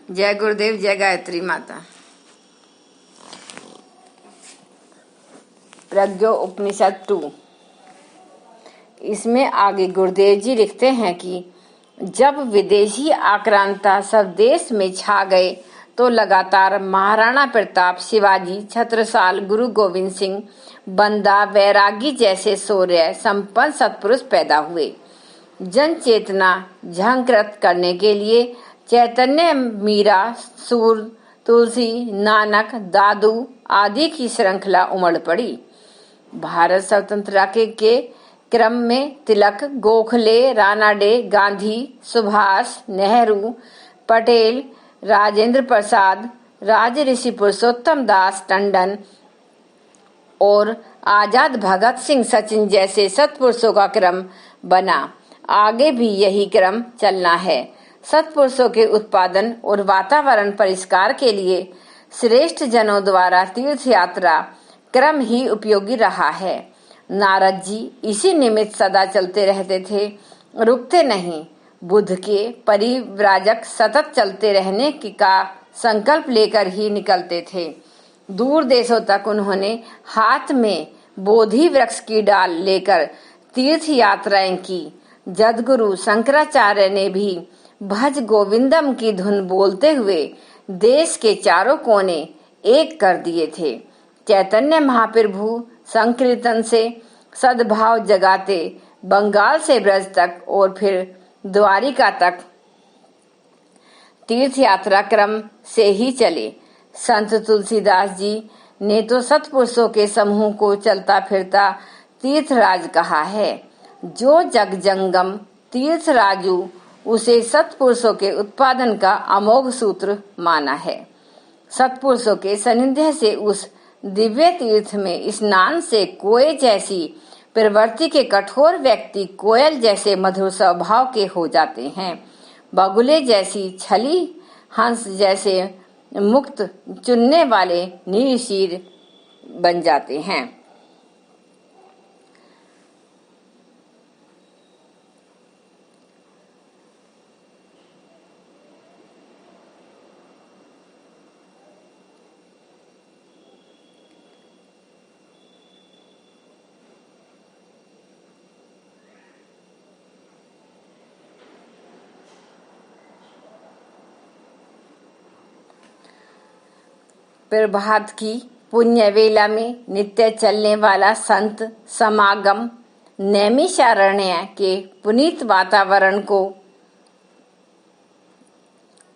जय गुरुदेव, जय गायत्री माता। प्रज्ञो उपनिषद 2। इसमें आगे गुरुदेव जी लिखते हैं कि जब विदेशी आक्रांता सब देश में छा गए तो लगातार महाराणा प्रताप, शिवाजी, छत्रसाल, गुरु गोविंद सिंह, बंदा, वैरागी जैसे शौर्य संपन्न सत्पुरुष पैदा हुए। जन चेतना झंकृत करने के लिए चैतन्य, मीरा, सूर, तुलसी, नानक, दादू आदि की श्रृंखला उमड़ पड़ी। भारत स्वतंत्रता के क्रम में तिलक, गोखले, रानाडे, गांधी, सुभाष, नेहरू, पटेल, राजेंद्र प्रसाद, राजऋषि पुरुषोत्तम दास टंडन और आजाद भगत सिंह, सचिन जैसे सत्पुरुषों का क्रम बना। आगे भी यही क्रम चलना है। सत्पुरुषों के उत्पादन और वातावरण परिष्कार के लिए श्रेष्ठ जनों द्वारा तीर्थ यात्रा क्रम ही उपयोगी रहा है। नारद जी इसी निमित्त सदा चलते रहते थे, रुकते नहीं। बुद्ध के परिव्राजक सतत चलते रहने का संकल्प लेकर ही निकलते थे। दूर देशों तक उन्होंने हाथ में बोधि वृक्ष की डाल लेकर तीर्थ यात्राएं की। जदगुरु शंकराचार्य ने भी भज गोविंदम की धुन बोलते हुए देश के चारों कोने एक कर दिए थे। चैतन्य महाप्रभु संकीर्तन से सद्भाव जगाते बंगाल से ब्रज तक और फिर द्वारिका तक तीर्थ यात्रा क्रम से ही चले। संत तुलसीदास जी ने तो सत्पुरुषों के समूह को चलता फिरता तीर्थराज कहा है। जो जग जंगम तीर्थराजू उसे सत्पुरुषों के उत्पादन का अमोघ सूत्र माना है। सत्पुरुषों के सानिध्य से उस दिव्य तीर्थ में स्नान से कोय जैसी प्रवृत्ति के कठोर व्यक्ति कोयल जैसे मधुर स्वभाव के हो जाते हैं। बगुले जैसी छली, हंस जैसे मुक्त चुनने वाले निरीशीर बन जाते हैं। प्रभात की पुण्य वेला में नित्य चलने वाला संत समागम नैमिषारण्य के पुनीत वातावरण को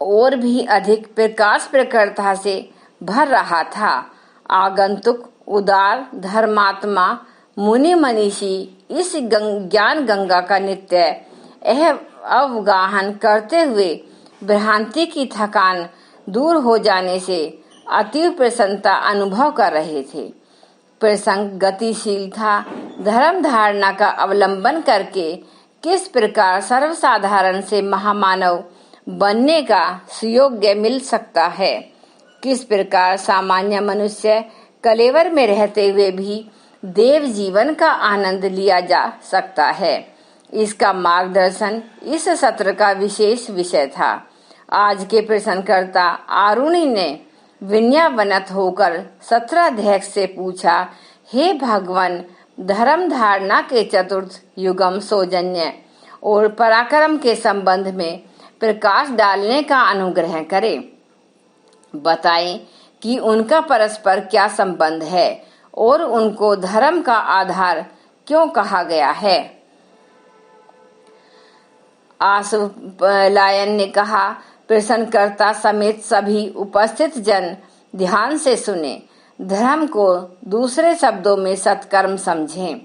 और भी अधिक प्रकाश प्रखरता से भर रहा था। आगंतुक उदार धर्मात्मा मुनि मनीषी इस ज्ञान गंगा का नित्य अवगाहन करते हुए भ्रांति की थकान दूर हो जाने से अति प्रसन्नता अनुभव कर रहे थे। प्रसंग गतिशील था। धर्म धारणा का अवलंबन करके किस प्रकार सर्वसाधारण से महामानव बनने का सुयोग्य मिल सकता है, किस प्रकार सामान्य मनुष्य कलेवर में रहते हुए भी देव जीवन का आनंद लिया जा सकता है, इसका मार्गदर्शन इस सत्र का विशेष विषय था। आज के प्रश्नकर्ता आरुणि ने विनयावनत होकर सत्राध्यक्ष से पूछा, हे भगवान, धर्म धारणा के चतुर्थ युगम सौजन्य और पराक्रम के संबंध में प्रकाश डालने का अनुग्रह करें। बताएं कि उनका परस्पर क्या संबंध है और उनको धर्म का आधार क्यों कहा गया है। आशुपलायन ने कहा, प्रश्नकर्ता समेत सभी उपस्थित जन ध्यान से सुने। धर्म को दूसरे शब्दों में सत्कर्म समझें।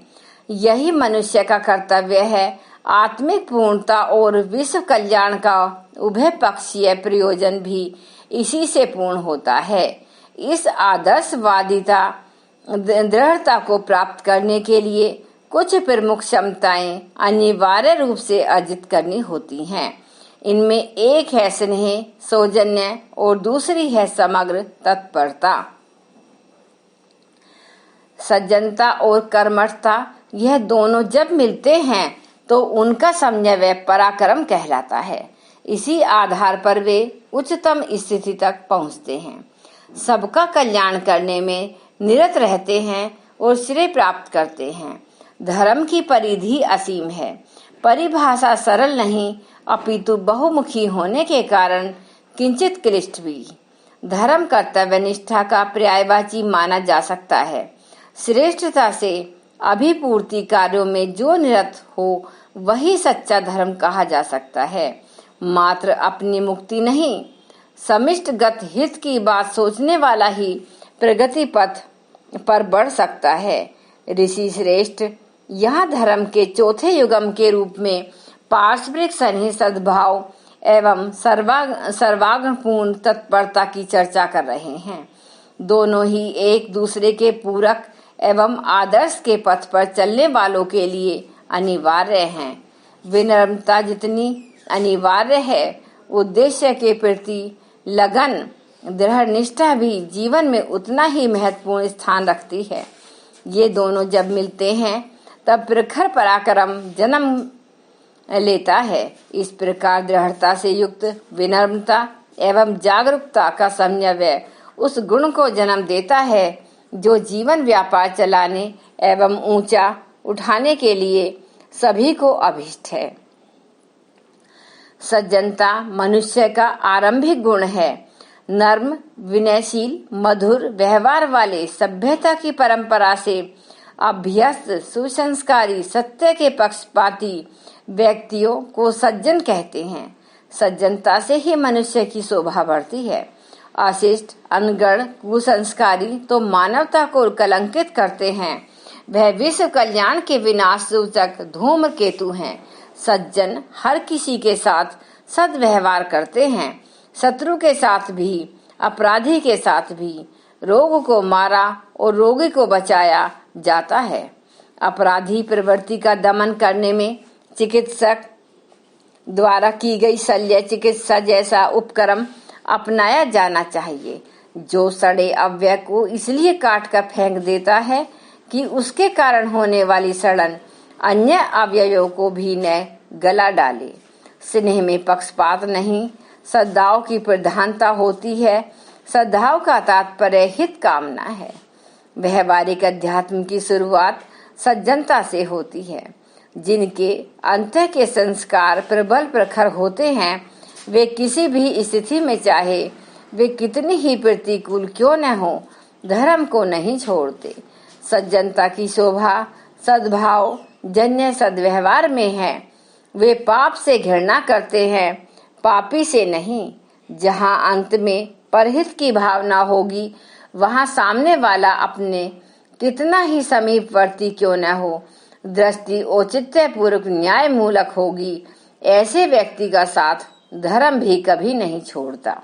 यही मनुष्य का कर्तव्य है। आत्मिक पूर्णता और विश्व कल्याण का उभय पक्षीय प्रयोजन भी इसी से पूर्ण होता है। इस आदर्शवादिता दृढ़ता को प्राप्त करने के लिए कुछ प्रमुख क्षमताएं अनिवार्य रूप से अर्जित करनी होती हैं। इनमें एक है स्नेह, सौजन्य और दूसरी है समग्र तत्परता। सज्जनता और कर्मठता, यह दोनों जब मिलते हैं तो उनका समन्वय पराक्रम कहलाता है। इसी आधार पर वे उच्चतम स्थिति तक पहुंचते हैं, सबका कल्याण करने में निरत रहते हैं और श्रेय प्राप्त करते हैं। धर्म की परिधि असीम है, परिभाषा सरल नहीं अपितु बहुमुखी होने के कारण किंचित क्लिष्ट भी। धर्म कर्तव्य निष्ठा का पर्यायवाची माना जा सकता है। श्रेष्ठता से अभिपूर्ति कार्यों में जो निरत हो वही सच्चा धर्म कहा जा सकता है। मात्र अपनी मुक्ति नहीं, समिष्टगत हित की बात सोचने वाला ही प्रगति पथ पर बढ़ सकता है। ऋषि श्रेष्ठ यहाँ धर्म के चौथे युगम के रूप में पारस्परिक स्नेह, सद्भाव एवं सर्वांगपूर्ण तत्परता की चर्चा कर रहे हैं। दोनों ही एक दूसरे के पूरक एवं आदर्श के पथ पर चलने वालों के लिए अनिवार्य हैं। विनम्रता जितनी अनिवार्य है, उद्देश्य के प्रति लगन, दृढ़ निष्ठा भी जीवन में उतना ही महत्वपूर्ण स्थान रखती है। ये दोनों जब मिलते हैं तब प्रखर पराक्रम जन्म लेता है। इस प्रकार दृढ़ता से युक्त विनम्रता एवं जागरूकता का समन्वय उस गुण को जन्म देता है जो जीवन व्यापार चलाने एवं ऊंचा उठाने के लिए सभी को अभीष्ट है। सज्जनता मनुष्य का आरंभिक गुण है। नर्म, विनयशील, मधुर व्यवहार वाले, सभ्यता की परंपरा से अभ्यस्त, सुसंस्कारी, सत्य के पक्षपाती व्यक्तियों को सज्जन कहते हैं। सज्जनता से ही मनुष्य की शोभा बढ़ती है। अशिष्ट, अनगढ़, कुसंस्कारी तो मानवता को कलंकित करते हैं। वह विश्व कल्याण के विनाश सूचक धूम्रकेतु हैं। सज्जन हर किसी के साथ सद्व्यवहार करते हैं, शत्रु के साथ भी, अपराधी के साथ भी। रोग को मारा और रोगी को बचाया जाता है। अपराधी प्रवृत्ति का दमन करने में चिकित्सक द्वारा की गई शल्य चिकित्सा जैसा उपक्रम अपनाया जाना चाहिए, जो सड़े अवयव को इसलिए काट कर फेंक देता है कि उसके कारण होने वाली सड़न अन्य अवयवों को भी न गला डाले। स्नेह में पक्षपात नहीं, सद्भाव की प्रधानता होती है। सद्भाव का तात्पर्य हित कामना है। व्यवहारिक अध्यात्म की शुरुआत सज्जनता से होती है। जिनके अंतः के संस्कार प्रबल प्रखर होते हैं, वे किसी भी स्थिति में, चाहे वे कितनी ही प्रतिकूल क्यों न हो, धर्म को नहीं छोड़ते। सज्जनता की शोभा सद्भाव जन्य सद्व्यवहार में है। वे पाप से घृणा करते हैं, पापी से नहीं। जहाँ अंत में परहित की भावना होगी, वहाँ सामने वाला अपने कितना ही समीपवर्ती क्यों न हो, दृष्टि औचित्य पूर्वक न्याय मूलक होगी। ऐसे व्यक्ति का साथ धर्म भी कभी नहीं छोड़ता।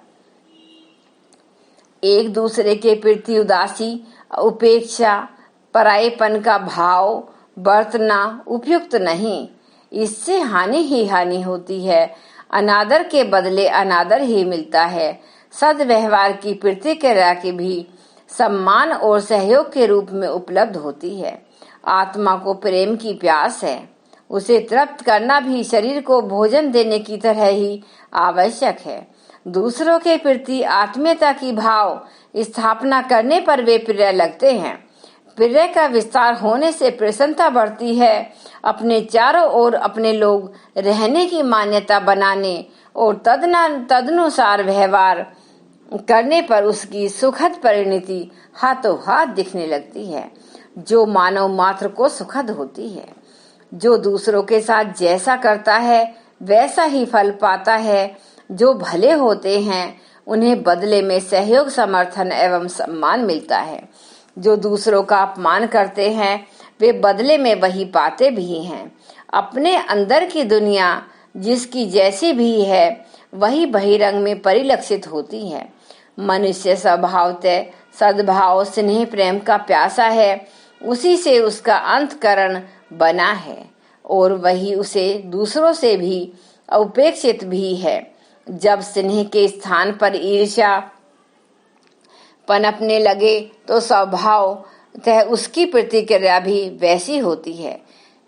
एक दूसरे के प्रति उदासी, उपेक्षा, परायेपन का भाव बरतना उपयुक्त नहीं। इससे हानि ही हानि होती है। अनादर के बदले अनादर ही मिलता है। सद्व्यवहार की प्रतिक्रिया की भी सम्मान और सहयोग के रूप में उपलब्ध होती है। आत्मा को प्रेम की प्यास है, उसे तृप्त करना भी शरीर को भोजन देने की तरह ही आवश्यक है। दूसरों के प्रति आत्मीयता की भाव स्थापना करने पर वे प्रिय लगते हैं। प्रिय का विस्तार होने से प्रसन्नता बढ़ती है। अपने चारों ओर अपने लोग रहने की मान्यता बनाने और तदनुसार व्यवहार करने पर उसकी सुखद परिणति हाथों हाथ दिखने लगती है, जो मानव मात्र को सुखद होती है। जो दूसरों के साथ जैसा करता है वैसा ही फल पाता है। जो भले होते हैं उन्हें बदले में सहयोग, समर्थन एवं सम्मान मिलता है। जो दूसरों का अपमान करते हैं वे बदले में वही पाते भी हैं। अपने अंदर की दुनिया जिसकी जैसी भी है वही बहिरंग में परिलक्षित होती है। मनुष्य स्वभावतः सद्भाव, स्नेह, प्रेम का प्यासा है। उसी से उसका अंतःकरण बना है और वही उसे दूसरों से भी उपेक्षित भी है। जब स्नेह के स्थान पर ईर्ष्या पनपने लगे तो स्वभावतः उसकी प्रतिक्रिया भी वैसी होती है।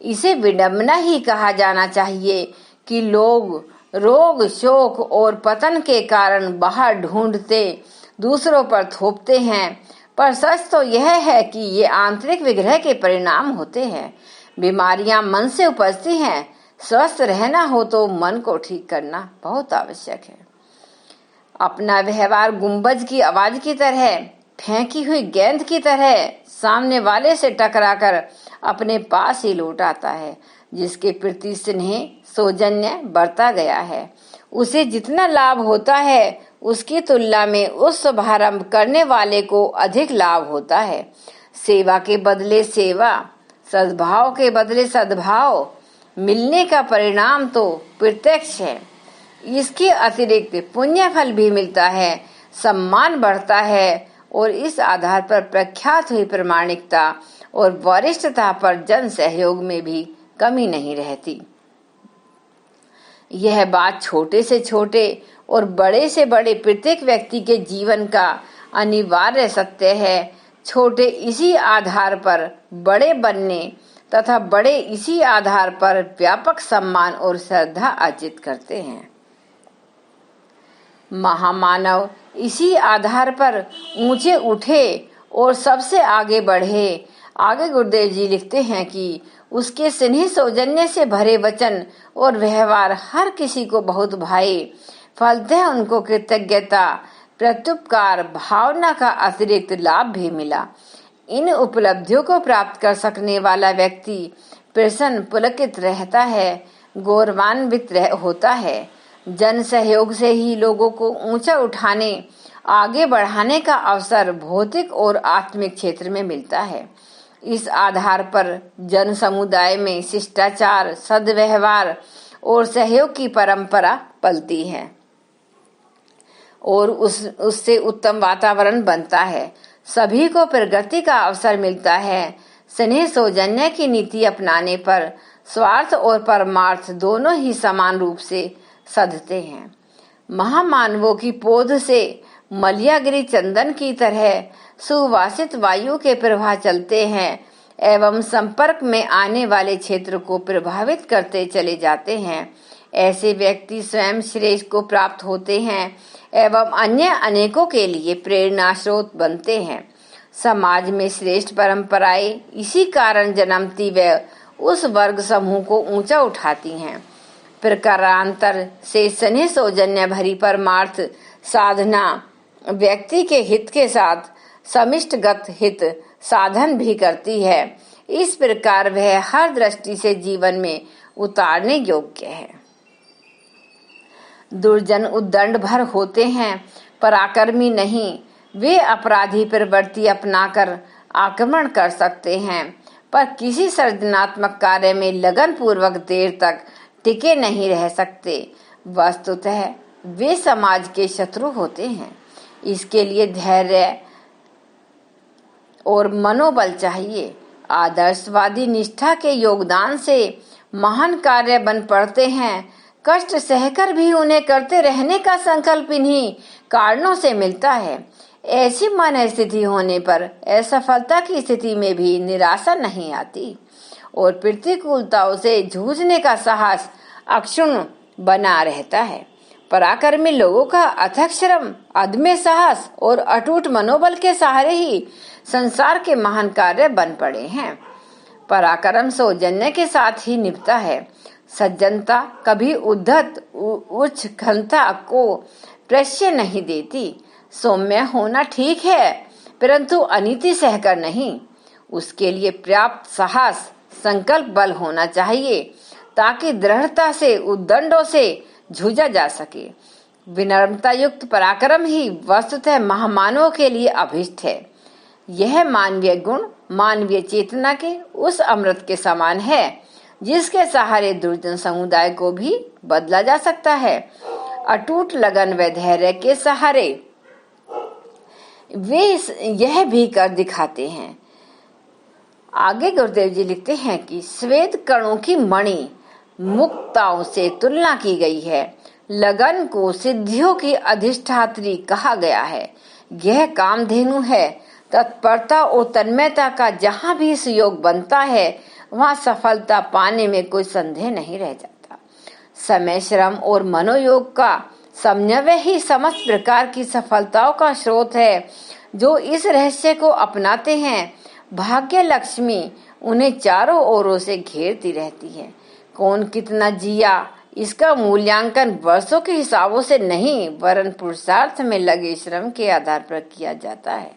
इसे विडंबना ही कहा जाना चाहिए कि लोग रोग, शोक और पतन के कारण बाहर ढूंढते दूसरों पर थोपते हैं, पर सच तो यह है कि ये आंतरिक विग्रह के परिणाम होते हैं। बीमारियां मन से उपजती हैं। स्वस्थ रहना हो तो मन को ठीक करना बहुत आवश्यक है। अपना व्यवहार गुंबज की आवाज की तरह, फेंकी हुई गेंद की तरह सामने वाले से टकराकर अपने पास ही लौट आता है। जिसके प्रति स्नेह सौजन्य बरता गया है, उसे जितना लाभ होता है उसकी तुलना में उस शुभारंभ करने वाले को अधिक लाभ होता है। सेवा के बदले सेवा, सद्भाव के बदले सद्भाव मिलने का परिणाम तो प्रत्यक्ष है। इसके अतिरिक्त पुण्य फल भी मिलता है, सम्मान बढ़ता है और इस आधार पर प्रख्यात हुई प्रामाणिकता और वरिष्ठता पर जन सहयोग में भी कमी नहीं रहती। यह बात छोटे से छोटे और बड़े से बड़े प्रत्येक व्यक्ति के जीवन का अनिवार्य सत्य है। छोटे इसी आधार पर बड़े बनने तथा बड़े इसी आधार पर व्यापक सम्मान और श्रद्धा अर्जित करते हैं। महामानव इसी आधार पर ऊंचे उठे और सबसे आगे बढ़े। आगे गुरुदेव जी लिखते हैं कि उसके स्नेह सौजन्य से भरे वचन और व्यवहार हर किसी को बहुत भाए। फलतः उनको कृतज्ञता, प्रत्युपकार भावना का अतिरिक्त लाभ भी मिला। इन उपलब्धियों को प्राप्त कर वाला व्यक्ति प्रसन्न पुलकित रहता है, गौरवान्वित होता है। जन सहयोग से ही लोगों को ऊंचा उठाने, आगे बढ़ाने का अवसर भौतिक और आत्मिक क्षेत्र में मिलता है। इस आधार पर जन समुदाय में शिष्टाचार, सद्व्यवहार और सहयोग की परंपरा पलती है और उससे उत्तम वातावरण बनता है। सभी को प्रगति का अवसर मिलता है। स्नेह सौजन्य की नीति अपनाने पर स्वार्थ और परमार्थ दोनों ही समान रूप से सधते हैं। महामानवों की पोध से मलियागिरी चंदन की तरह सुवासित वायु के प्रवाह चलते हैं एवं संपर्क में आने वाले क्षेत्र को प्रभावित करते चले जाते हैं। ऐसे व्यक्ति स्वयं श्रेष्ठ को प्राप्त होते हैं एवं अन्य अनेकों के लिए प्रेरणा स्रोत बनते हैं। समाज में श्रेष्ठ परंपराएं इसी कारण जन्मती व उस वर्ग समूह को ऊंचा उठाती हैं। प्रकारांतर से स्नेह सौजन्य भरी परमार्थ साधना व्यक्ति के हित के साथ समिष्टगत हित साधन भी करती है। इस प्रकार वह हर दृष्टि से जीवन में उतारने योग्य है। दुर्जन उद्दंड भर होते हैं, पराक्रमी नहीं। वे अपराधी प्रवृत्ति अपनाकर आक्रमण कर सकते हैं, पर किसी सृजनात्मक कार्य में लगन पूर्वक देर तक टिके नहीं रह सकते। वस्तुतः वे समाज के शत्रु होते हैं। इसके लिए धैर्य और मनोबल चाहिए। आदर्शवादी निष्ठा के योगदान से महान कार्य बन पड़ते हैं। कष्ट सहकर भी उन्हें करते रहने का संकल्प इन्हीं कारणों से मिलता है। ऐसी मन स्थिति होने पर असफलता की स्थिति में भी निराशा नहीं आती और प्रतिकूलताओं से जूझने का साहस अक्षुण्ण बना रहता है। पराक्रमी लोगों का अथक श्रम, अदम्य साहस और अटूट मनोबल के सहारे ही संसार के महान कार्य बन पड़े हैं। पराक्रम सौजन्य के साथ ही निभता है। सज्जनता कभी उद्धत उच्च घनता को प्रश्य नहीं देती। सौम्य होना ठीक है, परंतु अनीति सहकर नहीं। उसके लिए पर्याप्त साहस, संकल्प बल होना चाहिए ताकि दृढ़ता से उद्दंडों से जूझा जा सके। विनम्रता युक्त पराक्रम ही वस्तुतः महामानवों के लिए अभिष्ट है। यह मानवीय गुण मानवीय चेतना के उस अमृत के समान है जिसके सहारे दुर्जन समुदाय को भी बदला जा सकता है। अटूट लगन व धैर्य के सहारे वे यह भी कर दिखाते हैं। आगे गुरुदेव जी लिखते हैं कि श्वेत कणों की मणि मुक्ताओं से तुलना की गई है। लगन को सिद्धियों की अधिष्ठात्री कहा गया है। यह कामधेनु है। तत्परता और तन्मयता का जहाँ भी सुयोग बनता है वहाँ सफलता पाने में कोई संदेह नहीं रह जाता। समय, श्रम और मनोयोग का समन्वय ही समस्त प्रकार की सफलताओं का स्रोत है। जो इस रहस्य को अपनाते हैं, भाग्य लक्ष्मी उन्हें चारों ओरों से घेरती रहती है। कौन कितना जिया, इसका मूल्यांकन वर्षों के हिसाबों से नहीं, वरन पुरुषार्थ में लगे श्रम के आधार पर किया जाता है।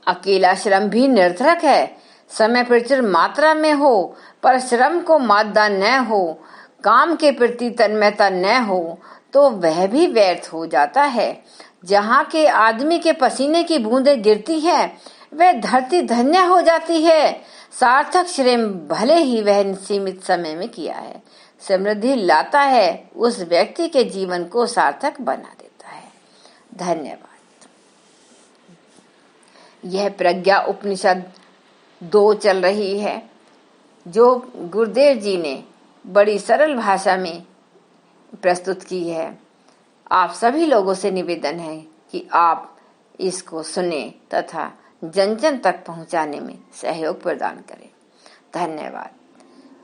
अकेला श्रम भी निरर्थक है। समय प्रचुर मात्रा में हो पर श्रम को मादा न हो, काम के प्रति तन्मयता न हो, तो वह भी व्यर्थ हो जाता है। जहाँ के आदमी के पसीने की बूंदें गिरती हैं, वह धरती धन्य हो जाती है। सार्थक श्रम भले ही वह सीमित समय में किया है, समृद्धि लाता है, उस व्यक्ति के जीवन को सार्थक बना देता है। धन्यवाद। यह प्रज्ञा उपनिषद 2 चल रही है, जो गुरुदेव जी ने बड़ी सरल भाषा में प्रस्तुत की है। आप सभी लोगों से निवेदन है कि आप इसको सुने तथा जन जन तक पहुंचाने में सहयोग प्रदान करें। धन्यवाद।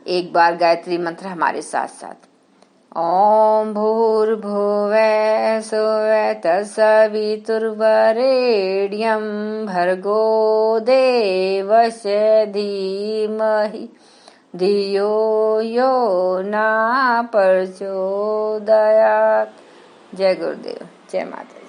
एक बार गायत्री मंत्र हमारे साथ साथ। ओम भूर्भुवः स्वः तत्सवितुर्वरेण्यं भर्गो देवस्य धीमहि धियो यो न प्रचोदयात्। जय गुरुदेव, जय माता।